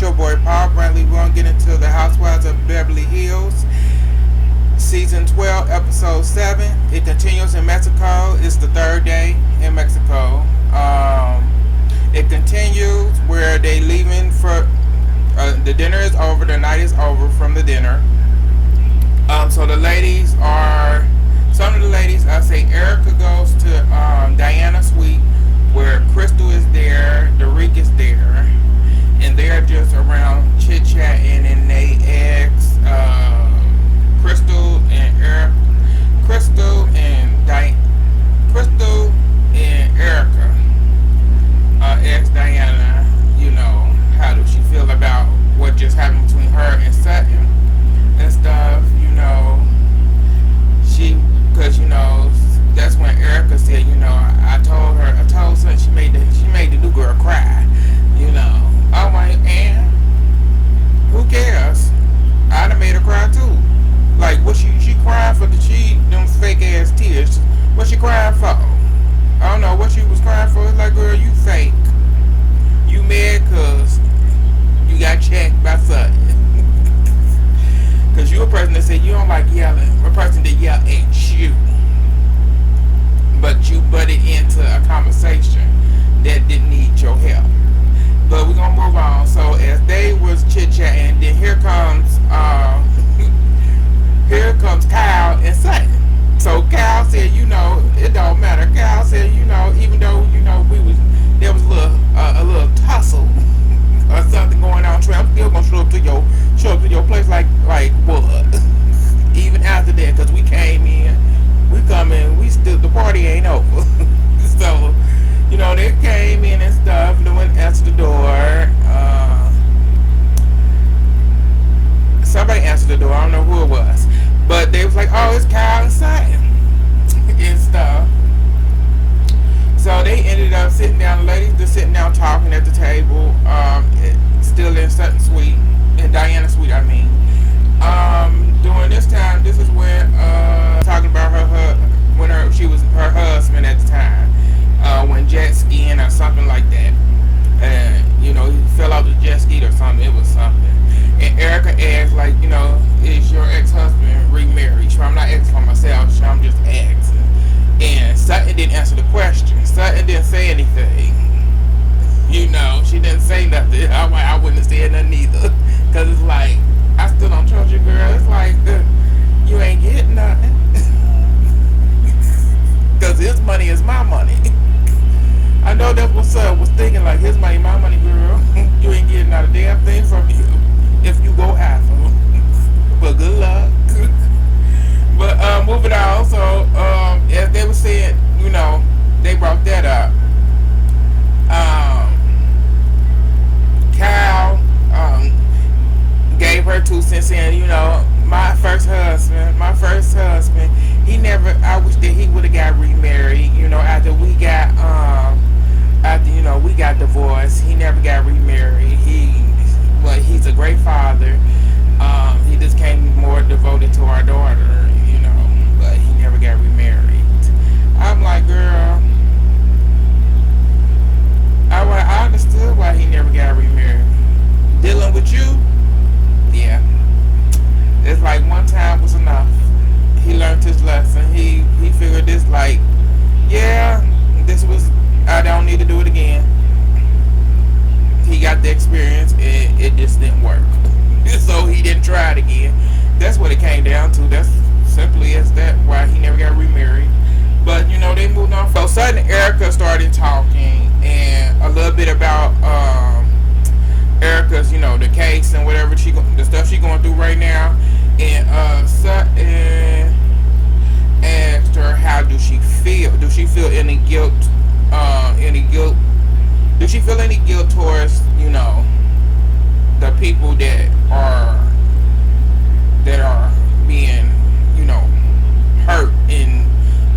your boy Paul Brantley. We're going to get into the Housewives of Beverly Hills, Season 12, Episode 7. It continues in Mexico. It's the third day in Mexico. It continues where they leaving for... the dinner is over. The night is over from the dinner. So the ladies are... Some of the ladies, I say Erica goes to Diana's suite where Crystal is there, Derek is there, and they're just around chit-chatting, and they ask Crystal and Erica, Crystal and Erica asked Diana, how does she feel about what just happened between her and Sutton and stuff, because that's when Erica said, I told Sutton she made the new girl cry, I'm like, and who cares? I'd have made her cry too. Like, what she crying for? Them fake ass tears. What she crying for? I don't know what she was crying for. It's like, girl, you fake. You mad cause you got checked by Sutton. Cause you a person that said you don't like yelling. A person that yell at you. But you butted into a conversation that didn't need your help. But we're gonna move on. So as they was chit-chatting, then here comes Kyle and Sutton. So Kyle said, it don't matter. Kyle said, even though, there was a little tussle or something going on, I'm still gonna show up to your place like what? Even after that, cause we came in, the party ain't over. So, they came in and stuff, they went answered the door. Somebody answered the door, I don't know who it was. But they was like, oh, it's Kyle and Sutton and stuff. So they ended up sitting down, the ladies just sitting down talking at the table, still in Sutton's suite, in Diana's suite, I mean. During this time, this is when, talking about she was her husband at the time, when jet skiing or something like that. And, he fell off the jet ski or something, it was something. And Erica asked, like, is your ex-husband remarried? So I'm not asking for myself, so I'm just asking. And Sutton didn't answer the question. Sutton didn't say anything. She didn't say nothing. I wouldn't have said nothing either. Because it's like, I still don't trust you, girl. It's like, you ain't getting nothing. Because his money is my money. I know that's what Sutton was thinking, like, his money, my money, girl. You ain't getting not a damn thing from you if you go after him. But good luck. But moving on, so as they were saying, they brought that up. Kyle gave her 2 cents in, my first husband, I wish that he would have got remarried, after we got we got divorced. He never got remarried. He's a great father. He just came more devoted to our daughter, but he never got remarried. I'm like, girl, I understood why he never got remarried. Dealing with you, yeah. It's like one time was enough. He learned his lesson. He figured this, like, yeah, I don't need to do it again. He got the experience and it just didn't work. So he didn't try it again. That's what it came down to. That's simply as that why he never got remarried. But they moved on. So Sutton and Erica started talking and a little bit about Erica's, the case and whatever the stuff she's going through right now. And Sutton asked her, how do she feel? Do she feel any guilt? Do she feel any guilt towards, the people that are being, hurt in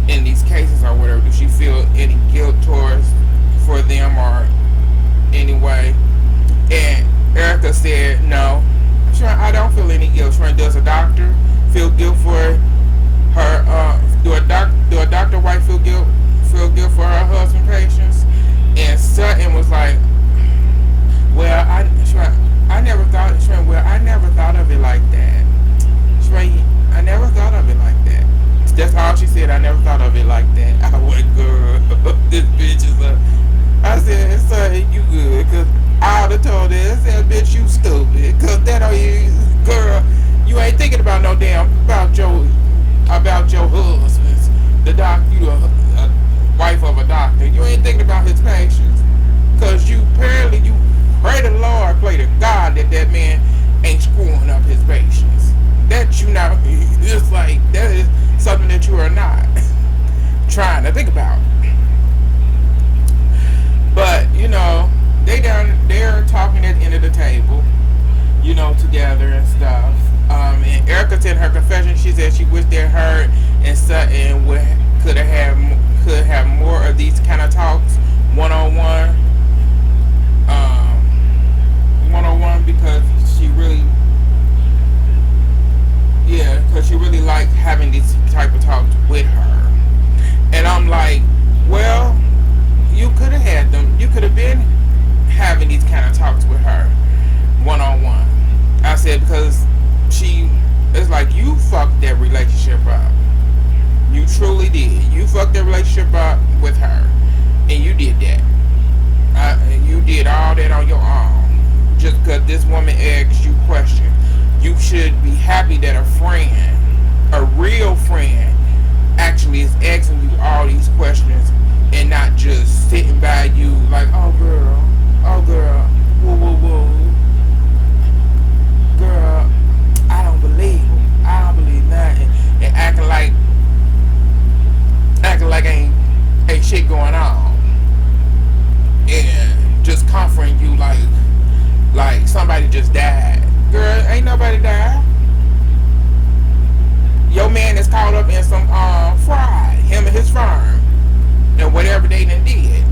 these cases or whatever? Do she feel any guilt for them or anyway? And Erica said, no. I don't feel any guilt. Does a doctor feel guilt for her? Do a doctor wife feel guilt for her husband patients? And Sutton was like, well, I damn about your husbands. The doc, you a wife of a doctor. You ain't thinking about his patients, cause you pray to the Lord, pray to God that man ain't screwing up his patients. That you not. It's like that is something that you are not trying to think about. But they down there talking at the end of the table, together and stuff. And Erica said in her confession, she said she wished that her and Sutton could have more of these kind of talks, one on one, because she really, because she really liked having these type of talks with her. And I'm like, well, you could have had them. You could have been having these kind of talks with her, one on one. I said, because it's like you fucked that relationship up. You truly did. You fucked that relationship up with her, and you did that. You did all that on your own, just because this woman asked you questions. You should be happy that a real friend, actually is asking you all these questions and not just sitting by you like, oh girl, whoa, whoa, whoa. Girl, I don't believe him. I don't believe nothing. And acting like ain't shit going on. And just comforting you like somebody just died. Girl, ain't nobody died. Your man is caught up in some fraud, him and his firm, and whatever they done did.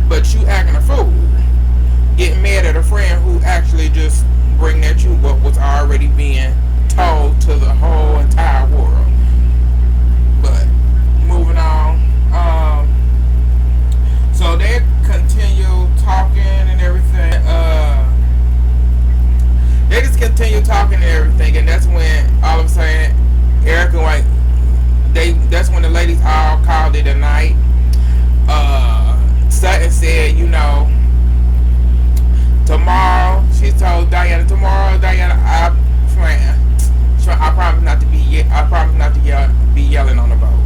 But you acting a fool, getting mad at a friend who actually just bring at you what was already being told to the whole entire world. But moving on, so they continue talking and everything. They just continue talking and everything, and that's when all of a sudden Erica that's when the ladies all called it a night. Sutton said, tomorrow, she told Diana, I promise not to be yelling on the boat.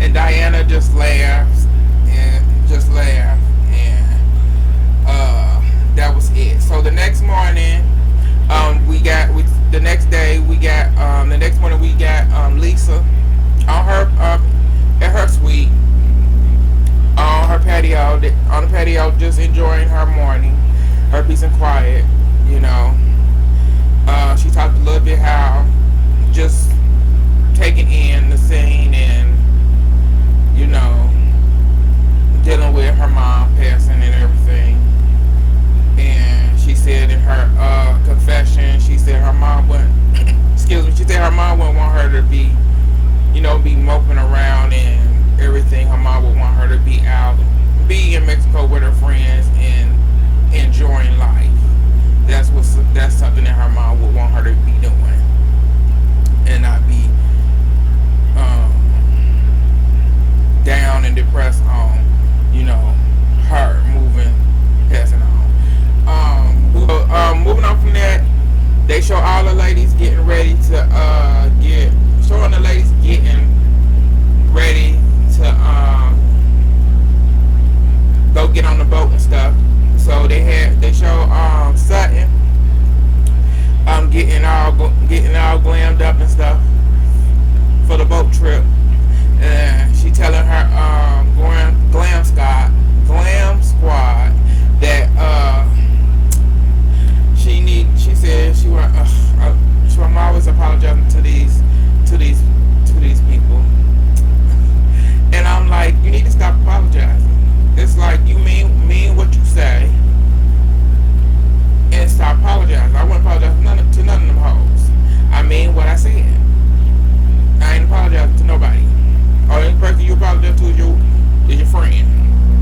And Diana just laughed, and that was it. So the next morning, the next morning we got Lisa on her at her suite, on the patio, just enjoying her morning, her peace and quiet. She talked a little bit how just taking in the scene and dealing with her mom passing and everything. And she said in her confession, she said her mom wouldn't want her to be moping around and everything. Her mom would want her to be in Mexico with her friends and enjoying life. That's something that her mom would want her to be doing, and not be down and depressed on her passing on. Moving on from that, they show all the ladies getting ready to showing the ladies getting ready to go get on the boat and stuff. So they show Sutton getting all glammed up and stuff for the boat trip. And she telling her glam squad that she said I'm always apologizing to these people. And I'm like, you need to stop apologizing. It's like you mean what you say, and stop apologizing. I wouldn't apologize to none of them hoes. I mean what I said. I ain't apologizing to nobody. Or any person you apologize to is your friend.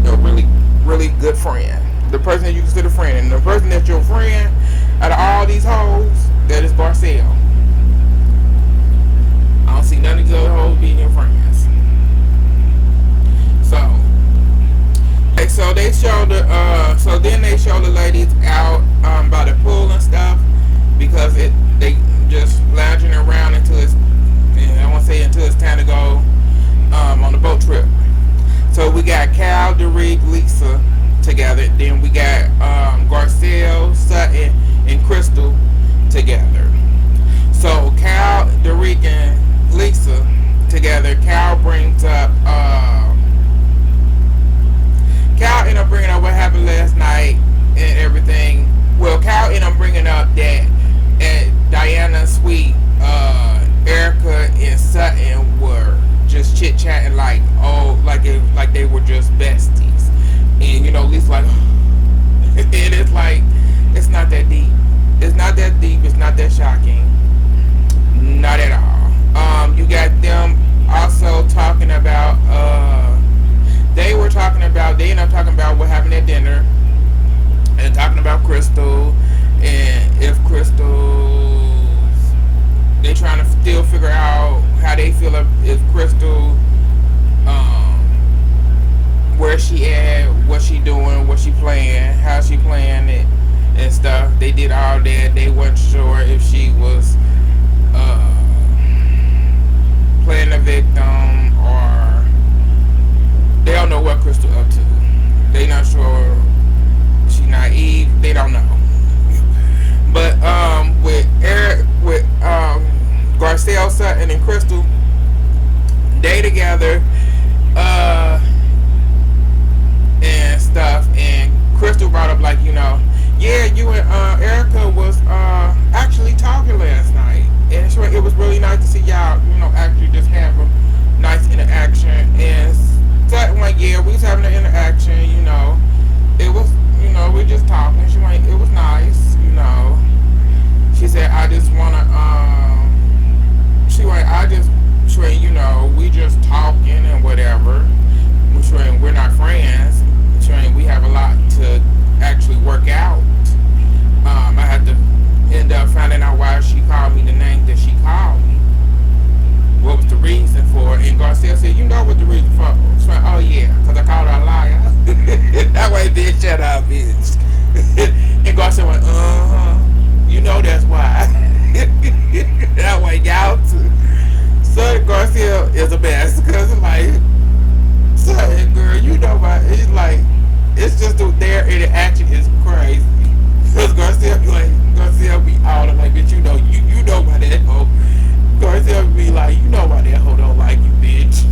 Your really, really good friend. The person that you consider friend. And the person that's your friend out of all these hoes, that is Barcel. I don't see none of these other hoes being your friends. So they show then they show the ladies out by the pool and stuff, because just lounging around until it's, and I want to say until it's time to go on the boat trip. So we got Cal, Derek, Lisa together. Then we got Garcelle, Sutton, and Crystal together. So Cal, Derek, and Lisa together. Cal ended up bringing up what happened last night and everything. Well, Cal ended up bringing up that at Diana's suite, Erica and Sutton were just chit chatting like, oh, like they were just besties, and Lisa's like, and it's like, it's not that deep. It's not that deep. It's not that shocking. Not at all. You got them also talking about. They ended up talking about what happened at dinner, and talking about Crystal, and if they trying to still figure out how they feel if Crystal, where she at, what she doing, what she playing, how she playing it, and stuff. They did all that. They weren't sure if she was playing the victim, or they don't know what Crystal up to. They not sure. She naive. They don't know. But with Garcelle, Sutton, and Crystal, they together, and stuff. And Crystal brought up like, yeah, you and Erica was actually talking last night, and it was really nice to see y'all, actually just have a nice interaction. And Sutton like, yeah, we was having an interaction, it was, we just talking. She like, it was nice, She said, I just wanna, we just talking and whatever. We're not friends. We have a lot to actually work out. I had to end up finding out why she called me the name that she called me. What was the reason for it? And Garcelle said, you know what the reason for it? So, oh yeah, because I called her a liar. That way, bitch, shut up, bitch. And Garcelle went, that's why. That way, y'all too. So Garcelle is the best, because like, sorry, girl, why? It's like, it's just their interaction is crazy. Because Garcelle be all like, bitch, you know why that hoe. Garcelle be like, you know why that hoe don't like you, bitch.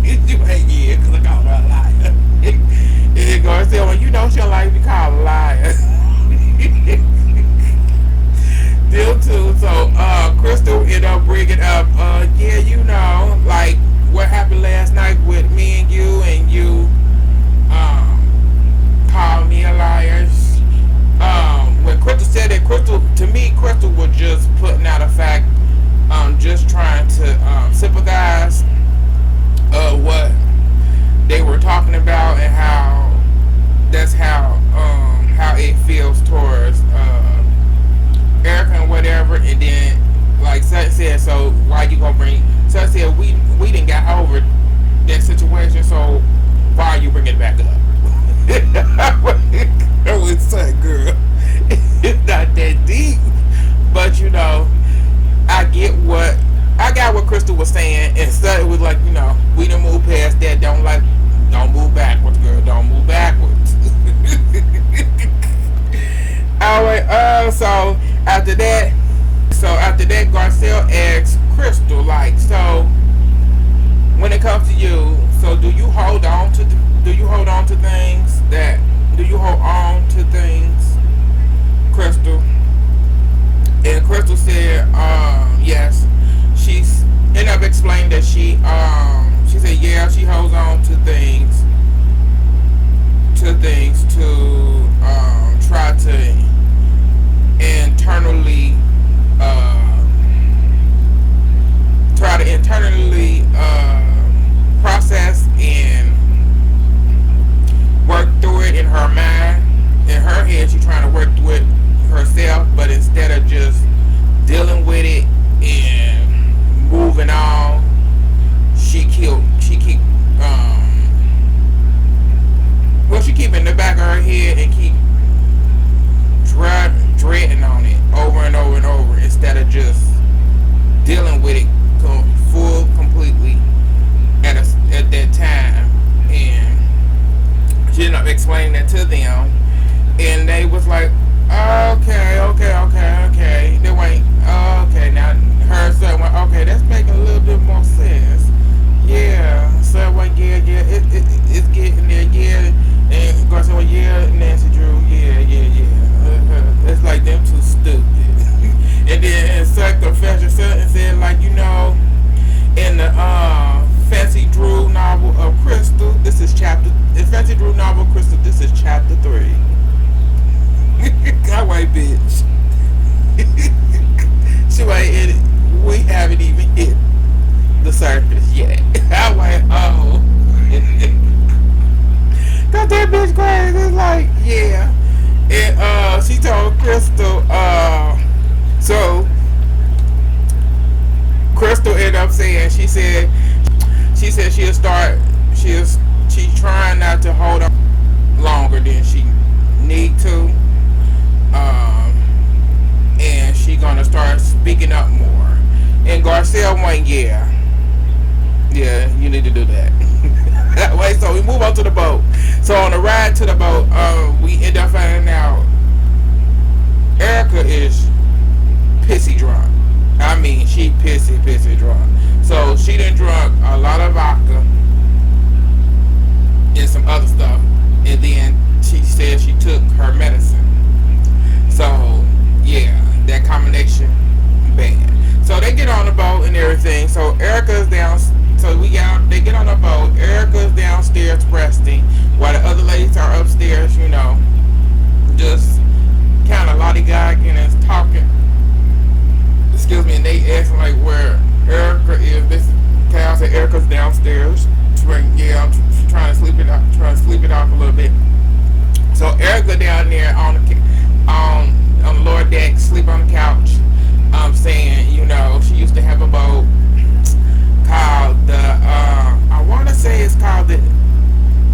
You ain't, yeah, because I called her a liar. And then Garcelle, well, she don't like to be called a liar. Still too. So Crystal ended up bringing up, yeah, like what happened last night with me and you called me a liar. When Crystal said that, Crystal was just putting out a fact, just trying to sympathize what they were talking about, and that's how it feels towards Erica and whatever. And then like Sutton said, so why you gonna bring? Sutton said we didn't got over that situation, so why are you bringing it back up? That was Sutton, girl. It's not that deep, but I got what Crystal was saying, and Sutton was like, we done move past that. Don't move backwards, girl. Don't move backwards. Alright, so after that, Garcelle asked Crystal, like, so when it comes to you, so do you hold on to things, Crystal? And Crystal said, yes. She's ended up explaining that she said, yeah, she holds on to things to try to internally process and work through it in her mind. In her head, she's trying to work through it herself, but instead of just dealing with it and moving on, she keep it in the back of her head and keep dreading on it over and over and over, instead of just explaining it to them, and they was like, okay. They went, okay. Now her son went, okay, that's making a little bit more sense. Yeah. So went, it's getting there, yeah. And Garcia went, yeah. Nancy Drew, yeah. It's like them too stupid. And then Sut confessed herself and said, like, in the Fancy Drew novel of Crystal, this is chapter. In Fancy Drew novel Crystal, this is chapter 3. God white bitch. She ain't we haven't even hit the surface yet. I went, oh. Got that bitch crazy. It's like, yeah. And she told Crystal, so Crystal ended up saying, she said she's trying not to hold on longer than she need to. And she gonna start speaking up more. And Garcia went, yeah, you need to do that. Wait, so we move on to the boat. So on the ride to the boat, we end up finding out Erica is pissy drunk. I mean, she pissy drunk. So she done drunk a lot of vodka and some other stuff, and then she said she took her medicine. So yeah, that combination bad. So they get on the boat and everything. So Erica's down. So they get on the boat. Erica's downstairs resting while the other ladies are upstairs. Just kind of lollygagging and talking. Excuse me. And they asking like where Erica is. This Cal said Erica's downstairs. She's trying to sleep it off a little bit. So Erica down there on the lower deck, sleep on the couch, saying, she used to have a boat called I want to say it's called the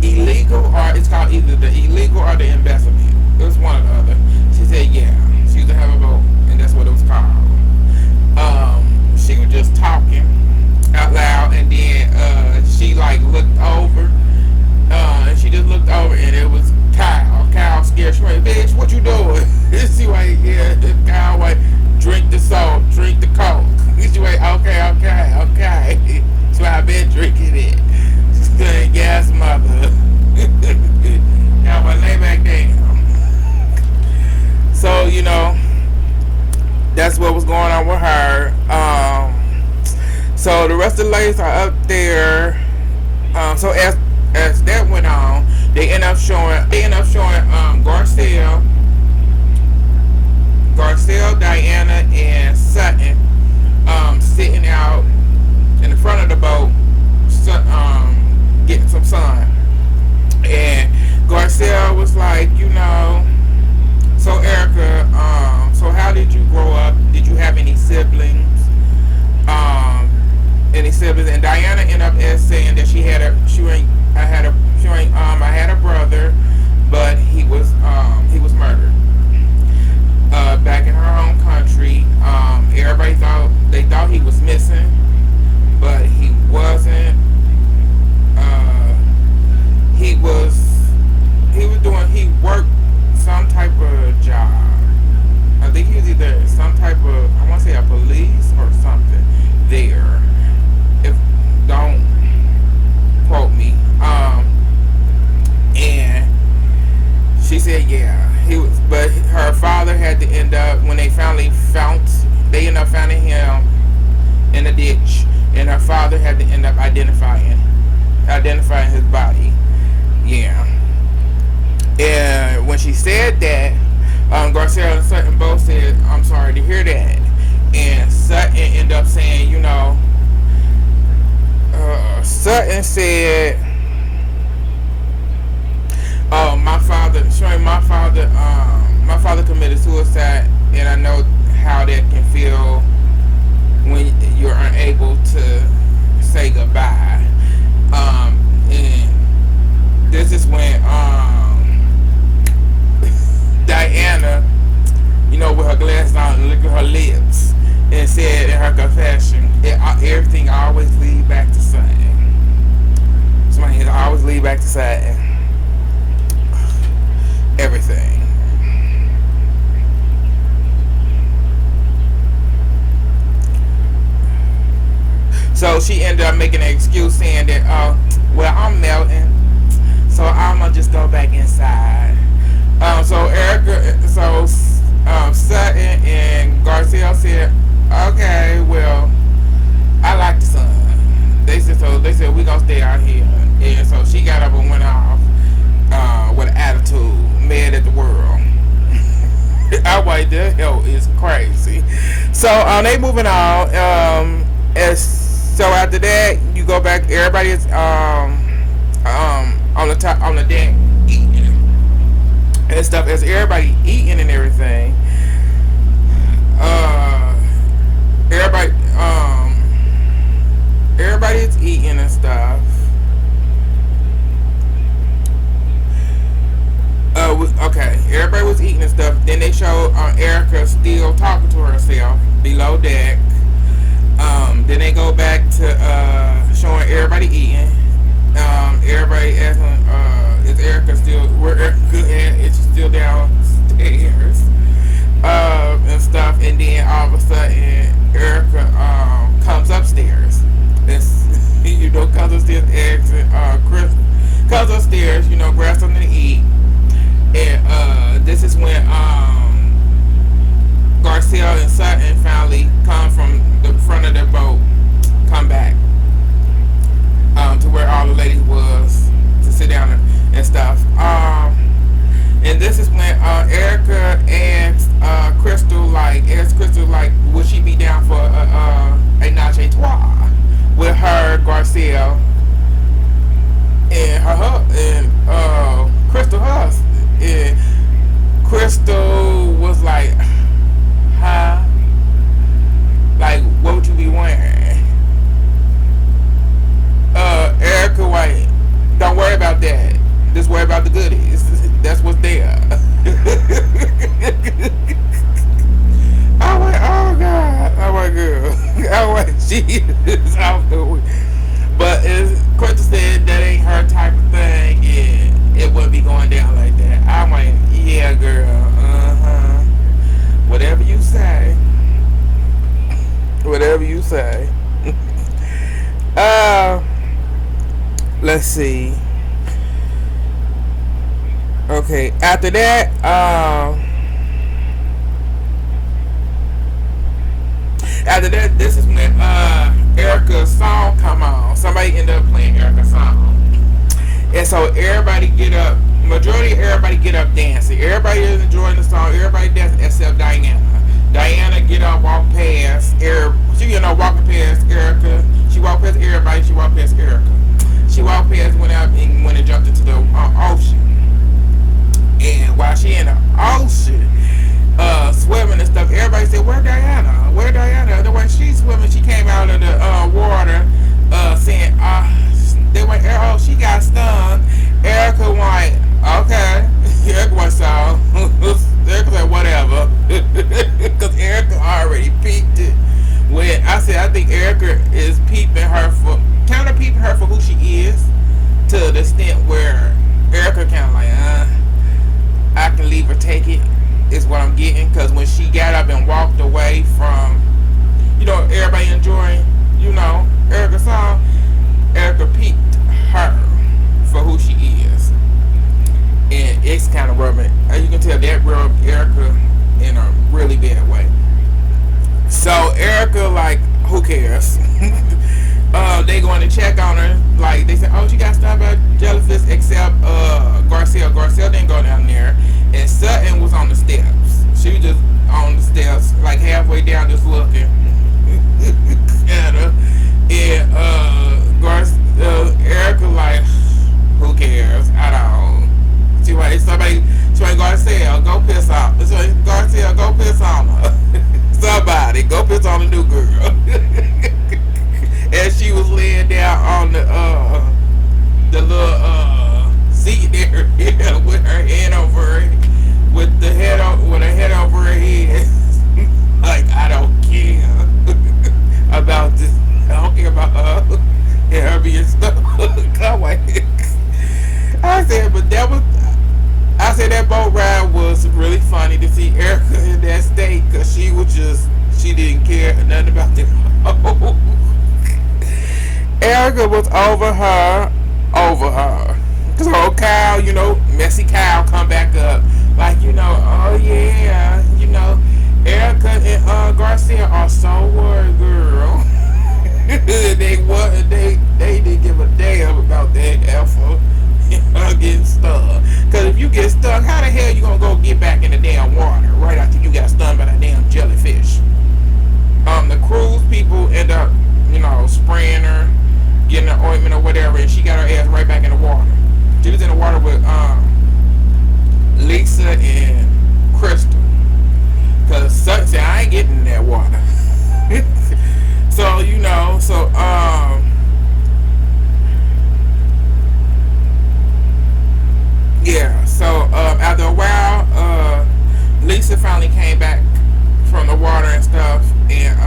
illegal, or it's called either the illegal or the embezzlement. It was one or the other. She said, yeah, she used to have a boat, and that's what it was called. She was just talking out loud, and then she like looked over, and she just looked over, and it was Kyle. Kyle scared. She went, bitch, what you doing? She went, yeah, Kyle went, drink the salt, drink the coke. She went, okay. So I've been drinking it. She's good gas mother. Now I lay back down. So, that's what was going on with her. So the rest of the ladies are up there. So as that went on, they end up showing Garcelle, Diana, and Sutton sitting out in the front of the boat, getting some sun. And Garcelle was like, so Erica, so how did you grow up? Did you have any siblings? And Diana ended up as saying that I had a brother, but he was murdered back in her home country. Everybody thought he was missing, but he wasn't. He worked some type of job. I think he was either some type of, I want to say a police or something there. If don't quote me. And she said, yeah, he was. But her father had to end up, when they ended up finding him in a ditch, and her father had to end up identifying his body. Yeah. And when she said that, Garcelle and Sutton both said, I'm sorry to hear that. And Sutton ended up saying, Sutton said, oh, my father committed suicide, and I know how that can feel when you're unable to say goodbye. And this is when Diana, with her glasses on, looked at her lips and said in her confession, everything always leads back to something. Somebody always lead back to something. ended up making an excuse saying that, well, I'm melting, so I'm gonna just go back inside. So Erica, so Sutton and Garcia said, okay, well, I like the sun. They said so. They said we gonna stay out here, and so she got up and went off with an attitude, mad at the world. I like the hell is crazy. So they moving on. As so after that, you go back. Everybody is on the top on the deck eating and stuff. As everybody eating and everything, everybody everybody's eating and stuff. Okay, everybody was eating and stuff. Then they showed Erica still talking to herself below deck. Then they go back to showing everybody eating. Everybody asking, is Erica still? Where Erica at? Is she still downstairs? And stuff. And then all of a sudden, Erica comes upstairs. It's, comes upstairs, asking Chris comes upstairs. Grabs something to eat. And this is when Garcia and Sutton finally come from the front of the boat, come back to where all the ladies was to sit down and stuff. And this is when Erica asked Crystal, would she be down for a notch a trois with her, Garcia, and her and Crystal Huss. And Crystal was like, huh? Like, what would you be wearing? Erica White, don't worry about that. Just worry about the goodies. That's what's there. I went, oh God. I went, girl. I went, she is off the way. But Crystal said that ain't her type of thing, and it wouldn't be going down like that. I'm like, yeah, girl, whatever you say. Whatever you say. Let's see. Okay, after that, this is when Erica's song come on. Somebody ended up playing Erica's song. And so everybody get up, majority of everybody get up dancing. Everybody is enjoying the song, everybody dancing except Diana. Diana get up, walk past, walking past Erica. She walked past everybody, she walked past Erica. She walked past, went out and went and jumped into the ocean. And while she in the ocean, swimming and stuff, everybody said, where Diana? Where Diana? The way she's swimming, she came out of the water saying, they went, oh, she got stung. Erica went, okay. Erica went, so. Erica said, whatever. Because Erica already peeped it. When I said, I think Erica is counter peeping her for who she is, to the extent where Erica kind of like, I can leave or take it, is what I'm getting. Because when she got up and walked away from, everybody enjoying, Erica's song, Erica peeped her for who she is. And it's kind of rubbing. You can tell that rubbed Erica in a really bad way. So Erica, like, who cares? They going to check on her. Like, they said, oh, she got stung by jellyfish, except Garcia. Garcia didn't go down there. And Sutton was on the steps. She was just on the steps, like halfway down, just looking at her. And Erica, like, who cares? I don't. She went, Garcia, go piss on. Garcia, go piss on her. Somebody, go piss on the new girl. And she was laying down on the little seat there with her head over her, with her head over her head. Like, I don't care about this. I don't care about her and her being stuck. I said that boat ride was really funny to see Erica in that state, because she didn't care nothing about the Erica was over her. Cause old Kyle, messy Kyle come back up. Like, oh yeah, Erica and Garcia are so worried, girl. They didn't give a damn about that effort. Getting stuck. Cause if you get stuck, how the hell you gonna go get back in the damn water right after you got stung by that damn jellyfish? The cruise people end up, spraying her, getting the ointment or whatever, and she got her ass right back in the water. She was in the water with Lisa and Crystal. Cause Sutton said I ain't getting in that water. So yeah. So after a while, Lisa finally came back from the water and stuff, and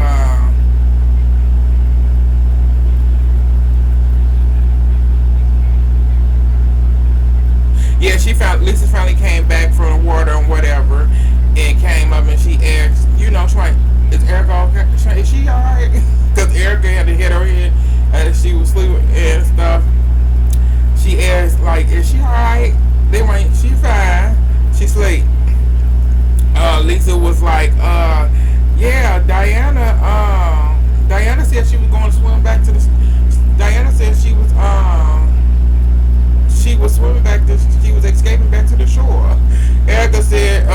yeah, Lisa finally came back from the water and whatever, and came up and she asked, is Erica okay? Is she alright? Because Erica had to hit her head as she was sleeping and stuff. She asked, like, is she alright? They went, she fine. She sleep. Lisa was like, yeah, Diana said she was going to swim back to the. Diana said she was swimming back to. She was escaping back to the shore. Erica said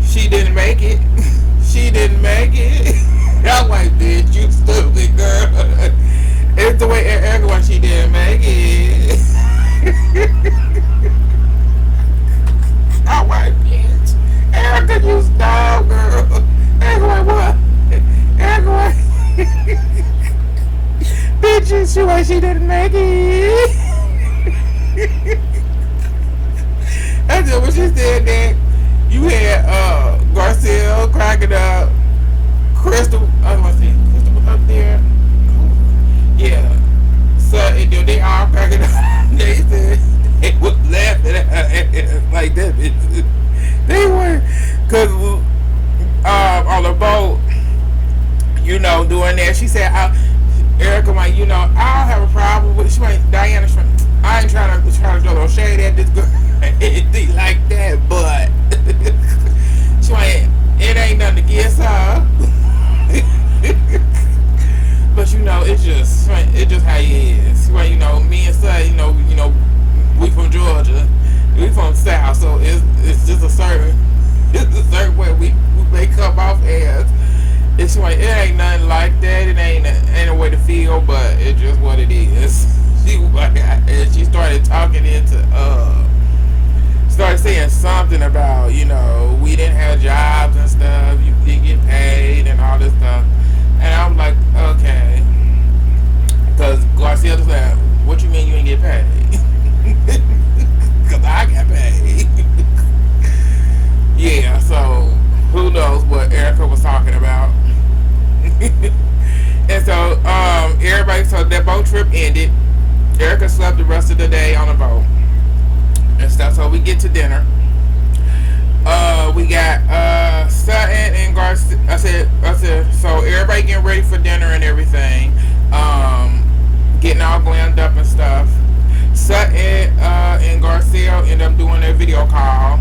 she didn't make it. She didn't make it. I'm like, bitch, you stupid girl. It's the way Erica was. She didn't make it. I'm like, bitch, Erica, you stop, girl. Erica, like, what? Erica, what? Bitch, she didn't make it. That's just what she said. That you had Garcia cracking up. Crystal, I want to see, Crystal was up there. Yeah. So they all cracking up. They said they was laughing at her like that. They were, cause on the boat, doing that. She said, Erica, like, I don't have a problem with. She went, Diana, I ain't trying to throw no shade at this girl, anything like that, but she went, it ain't nothing against her. But it's just how he is. Well, me and Son, we from Georgia, we from South, so it's just a certain way we may come off as. It's like it ain't nothing like that. It ain't a way to feel, but it's just what it is. She started talking started saying something about we didn't have jobs and stuff. You didn't get paid and all this stuff, and I'm like, okay, because Garcia was like, what you mean you didn't get paid? Because I got paid. Yeah, so who knows what Erica was talking about. And so so that boat trip ended. Erica slept the rest of the day on the boat and stuff. So we get to dinner. We got Sutton and Garcia. I said so everybody getting ready for dinner and everything, getting all glammed up and stuff. Sutton and Garcia end up doing their video call.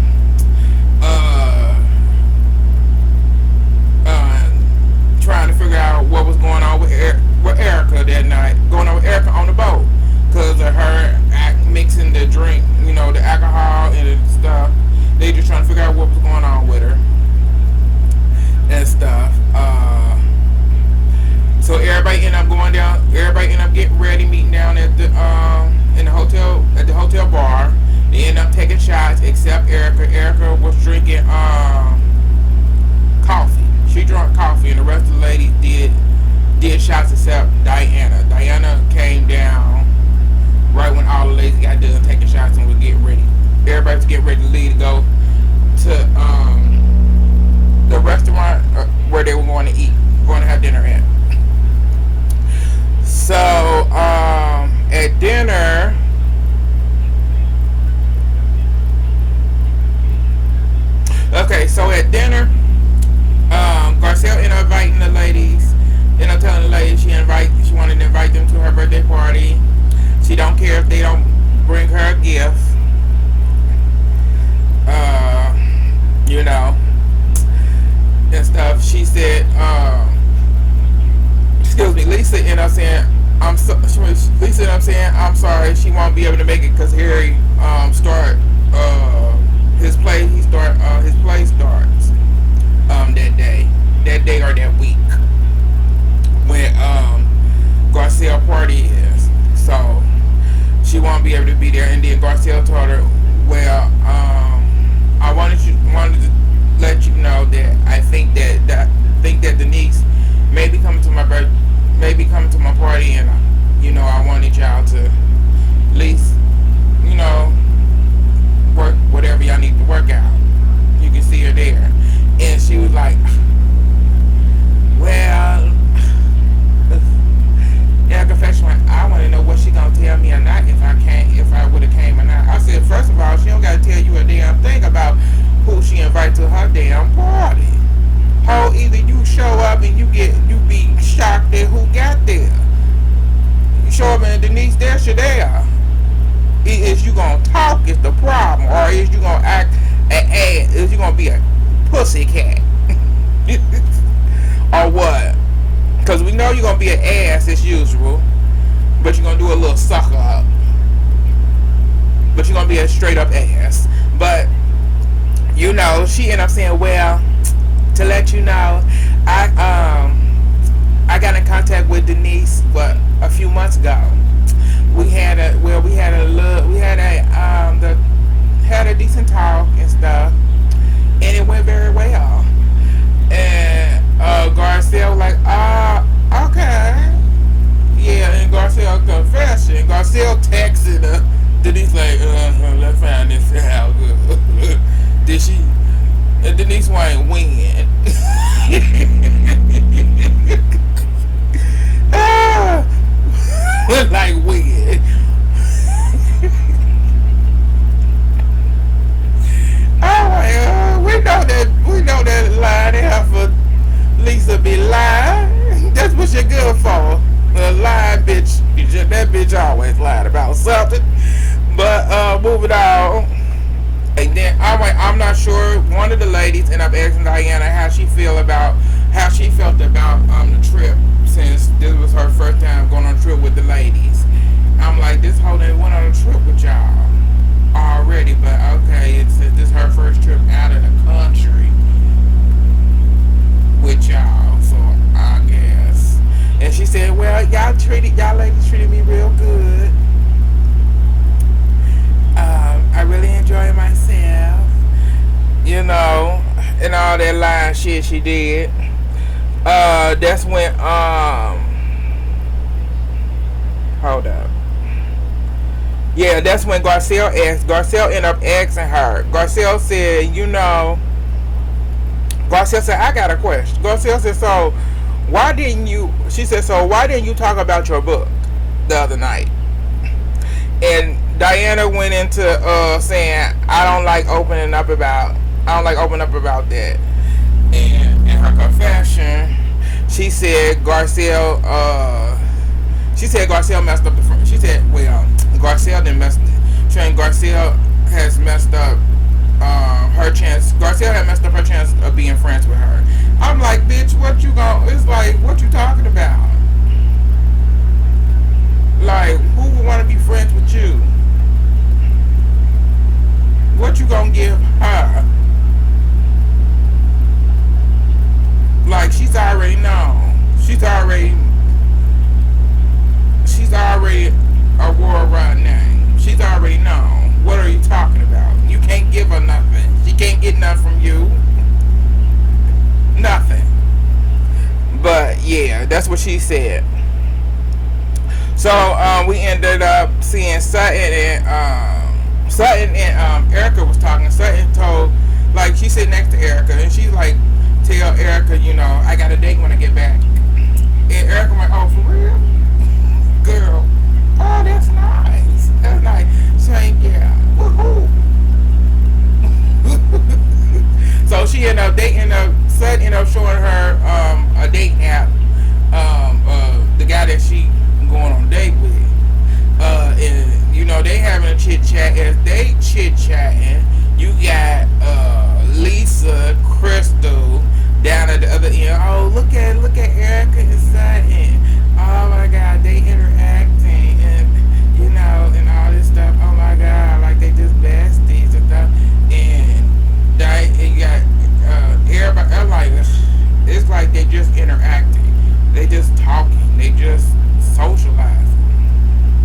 Trying to figure out what was going on with Erica that night, going on with Erica on the boat, because of her mixing the drink, the alcohol and the stuff. They just trying to figure out what was going on with her and stuff. So everybody ended up going down. Everybody ended up getting ready, meeting down at the in the hotel at the hotel bar. They ended up taking shots, except Erica. Erica was drinking coffee. She drank coffee, and the rest of the ladies did shots except Diana. Diana came down right when all the ladies got done taking shots and was getting ready. Everybody was getting ready to leave to go to the restaurant where they were going to eat, going to have dinner at. So at dinner, Garcia ended up inviting the ladies, ended up care if they don't bring her a gift. Uh, you know, and stuff. She said, excuse me, Lisa ended up saying, Lisa ended up saying, I'm sorry, she won't be able to make it because Harry start his play. His play starts that day or that week when Garcia party is. So she won't be able to be there. And then Garcia told her, well, I wanted to let you know that I think that Denise may be coming to my party, and I wanted y'all to at least work whatever y'all need to work out. You can see her there, and she was like, well, yeah, confession. I want to know what she gonna tell me or not if I would have came or not. I said, first of all, she don't gotta tell you a damn thing about who she invite to her damn party. How either you show up and you be shocked at who got there. You show up and Denise there, she there. Is you gonna talk is the problem, or is you gonna act an ass? Is you gonna be a pussy cat, or what? Because we know you're gonna be an ass as usual, but you're gonna do a little sucker up. But you're gonna be a straight up ass. But she ended up saying, well, to let you know, I got in contact with Denise a few months ago. We had a decent talk and stuff, and it went very well. And Garcia was like, okay, yeah. And Garcia confessing. Garcia texted her. Denise like, let's find this out. Did she? Denise ain't win. Like win. We know that line there for Lisa be lying. That's what you're good for. A lying bitch. That bitch always lied about something. But moving on. And then I'm not sure. One of the ladies ended up asking Diana how she felt about the trip, since this was her first time going on a trip with the ladies. I'm like, this whole day went on a trip with y'all already, but okay, it's this her first trip out of the country with y'all, so I guess. And she said, well, y'all ladies treated me real good. I really enjoyed myself, and all that lying shit she did. That's when hold up. Yeah, that's when Garcelle ended up asking her. Garcelle said, Garcelle said, I got a question. Garcelle said, she said, so why didn't you talk about your book the other night? And Diana went into saying, I don't like opening up about that. And in her confession, she said Garcelle messed up the front. She said, well, Garcelle didn't mess. Garcelle has messed up her chance. Garcelle had messed up her chance of being friends with her. I'm like, bitch, it's like, what you talking about? Like, who would want to be friends with you? What you gonna give her? Like, she's already known. She's already a worldwide name. She's already known. What are you talking about? You can't give her nothing. She can't get nothing from you. Nothing. But yeah, that's what she said. So we ended up seeing Sutton and Erica was talking. Sutton told, like, she sit next to Erica and she's like, tell Erica, I got a date when I get back. And Erica went, oh, for real? Girl, oh, that's nice. That's nice. Saying, yeah, woohoo. So she ended up Sutton ended up showing her a date app, the guy that she going on a date with, and chit chat. As they chit chatting, you got Lisa, Crystal down at the other end. Oh, look at Erica and Sutton. Oh my God, they interacting and and all this stuff. Oh my God, like they just besties and stuff. And you got everybody. I'm like, it's like they just interacting. They just talking. They just socializing.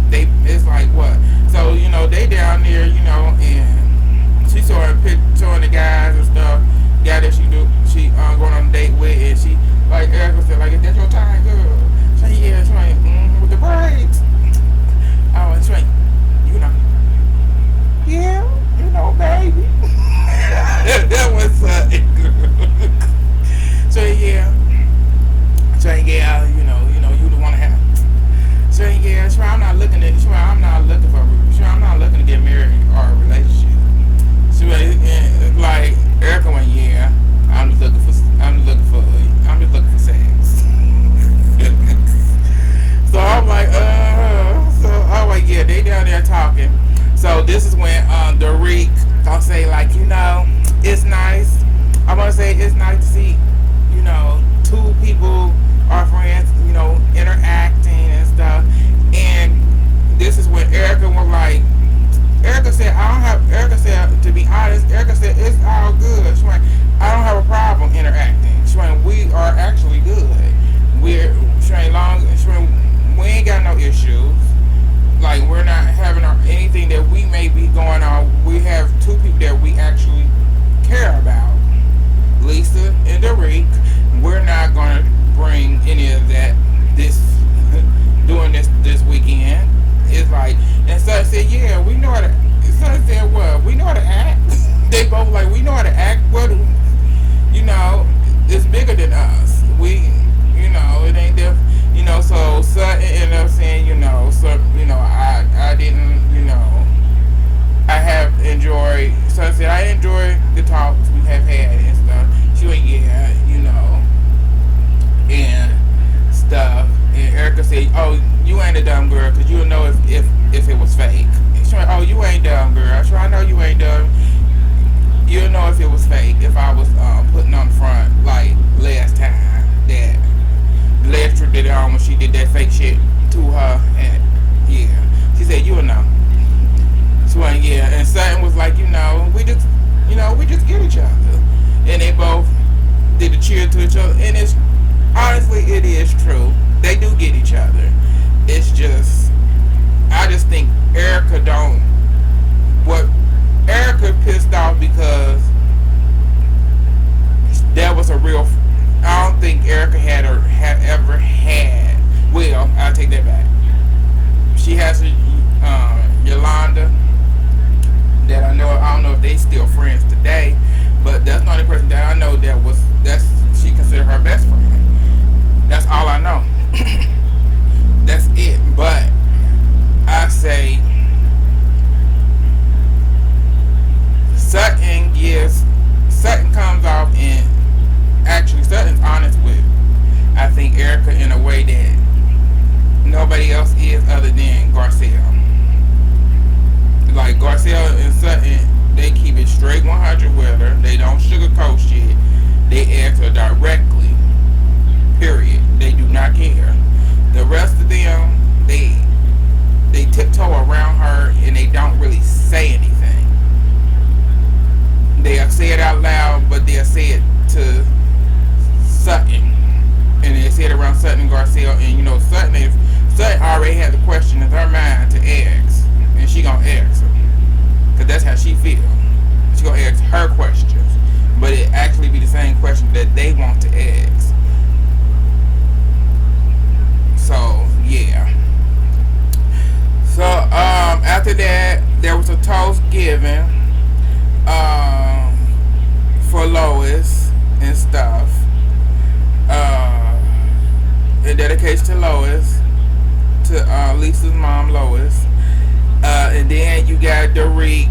It's like what? So they down there, and she showing the guys and stuff. Guy that she going on a date with, and she like Erica said, like, is that your time, girl? She like, yeah, she like, with the braids. Oh, and she like, yeah, baby. That was so yeah. So yeah, you the one to have. So yeah, sure, I'm not looking to get married or a relationship. So like Erica went, yeah, I'm just looking for sex. So I'm like, yeah, they down there talking. So this is when Derek gonna say like, it's nice. I wanna say it's nice to see, two people are friends, interacting and stuff. And this is when Erica was like, Erica said, to be honest, Erica said, it's all good. She went, I don't have a problem interacting. She went, we are actually good. We ain't got no issues. Like, we're not having anything that we may be going on. We have two people that we actually care about, Lisa and Derek. We're not going to bring any of that doing this weekend. It's like, and Sutton said, yeah, we know how to. Sutton said, what? We know how to act. They both like, we know how to act. What? It's bigger than us. It ain't there. So Sutton ended up saying, I didn't, I have enjoyed. Sutton said, I enjoyed the talks we have had and stuff. She went, yeah, and stuff. And Erica said, oh, you ain't a dumb girl, because you'll know if it was fake. She went, oh, you ain't dumb, girl. She went, I know you ain't dumb. You'll know if it was fake, if I was putting on front, like last time, that last trip did it on when she did that fake shit to her. And yeah, she said, you'll know. She went, yeah. And Sutton was like, we just get each other. And they both did a cheer to each other. And it's, honestly, it is true. They do get each other. It's just, I just think Erica pissed off because that was a real, I don't think Erica have ever had, well, I'll take that back. She has Yolanda, that I don't know if they still friends today, but that's the only person that I know she considered her best friend. That's all I know. That's it. But I say Sutton comes off, and actually Sutton's honest with, I think, Erica in a way that nobody else is other than Garcelle. Like Garcelle and Sutton, they keep it straight 100 with her. They don't sugarcoat shit. They ask her directly. Period. They do not care. The rest of them, they tiptoe around her and they don't really say anything. They'll say it out loud, but they'll say it to Sutton, and they say it around Sutton and Garcelle. And Sutton already had the question in her mind to ask, and she gonna ask her, cause that's how she feels. She gonna ask her questions, but it actually be the same question that they want to ask. So yeah. So after that, there was a toast given for Lois and stuff. In dedication to Lois, to Lisa's mom, Lois. And then you got Derek,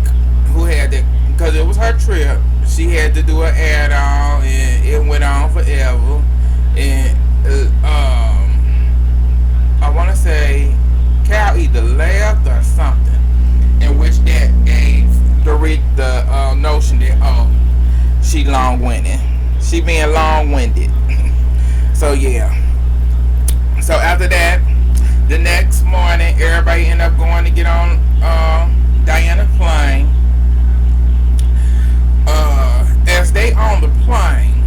who had to, because it was her trip, she had to do an add-on, and it went on forever. And I want to say Cal either left or something, in which long-winded. She being long-winded. So yeah. So after that, the next morning, everybody ended up going to get on Diana's plane. As they on the plane,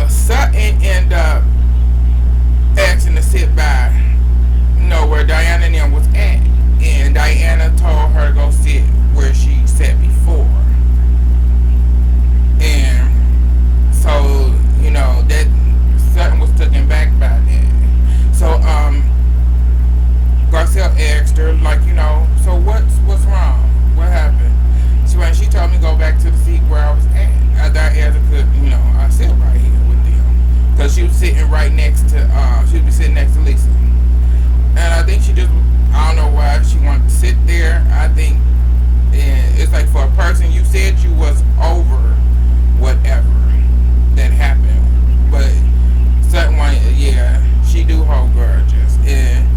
Sutton ended up asking to sit by, where Diana and them was at. And Diana told her to go sit where she sat before. And so, that Sutton was taken back by that. So, Garcelle asked her, so what's wrong? What happened? She told me to go back to the seat where I was at. After I asked her, I sit right here with them. Because she was sitting right next to, she would be sitting next to Lisa. And I think I don't know why she wanted to sit there. I think it's like for a person, you said you was over whatever that happened. But certain one, yeah, she do hold grudges. And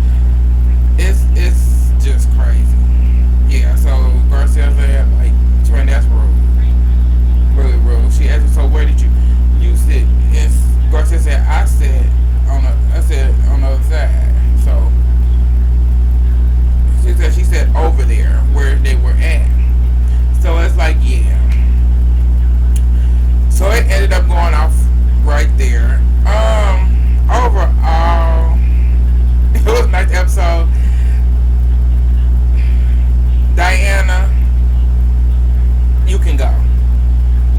it's just crazy. Yeah, so Garcelle said, Twin, that's rude. Really rude. She asked me, so where did you sit? And Garcelle said, I said on the other side. So she said over there where they were at. So it's yeah. So it ended up going off right there. Overall, it was a nice episode. Diana, you can go.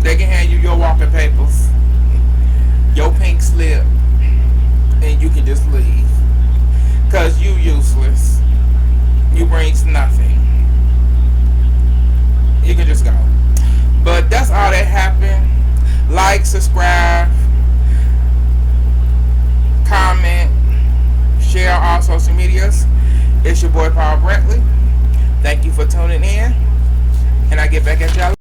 They can hand you your walking papers, your pink slip, and you can just leave. Cause you useless. You brings nothing. You can just go. But that's all that happened. Like, subscribe, comment, share on all social medias. It's your boy Paul Brentley. Thank you for tuning in. And I get back at y'all.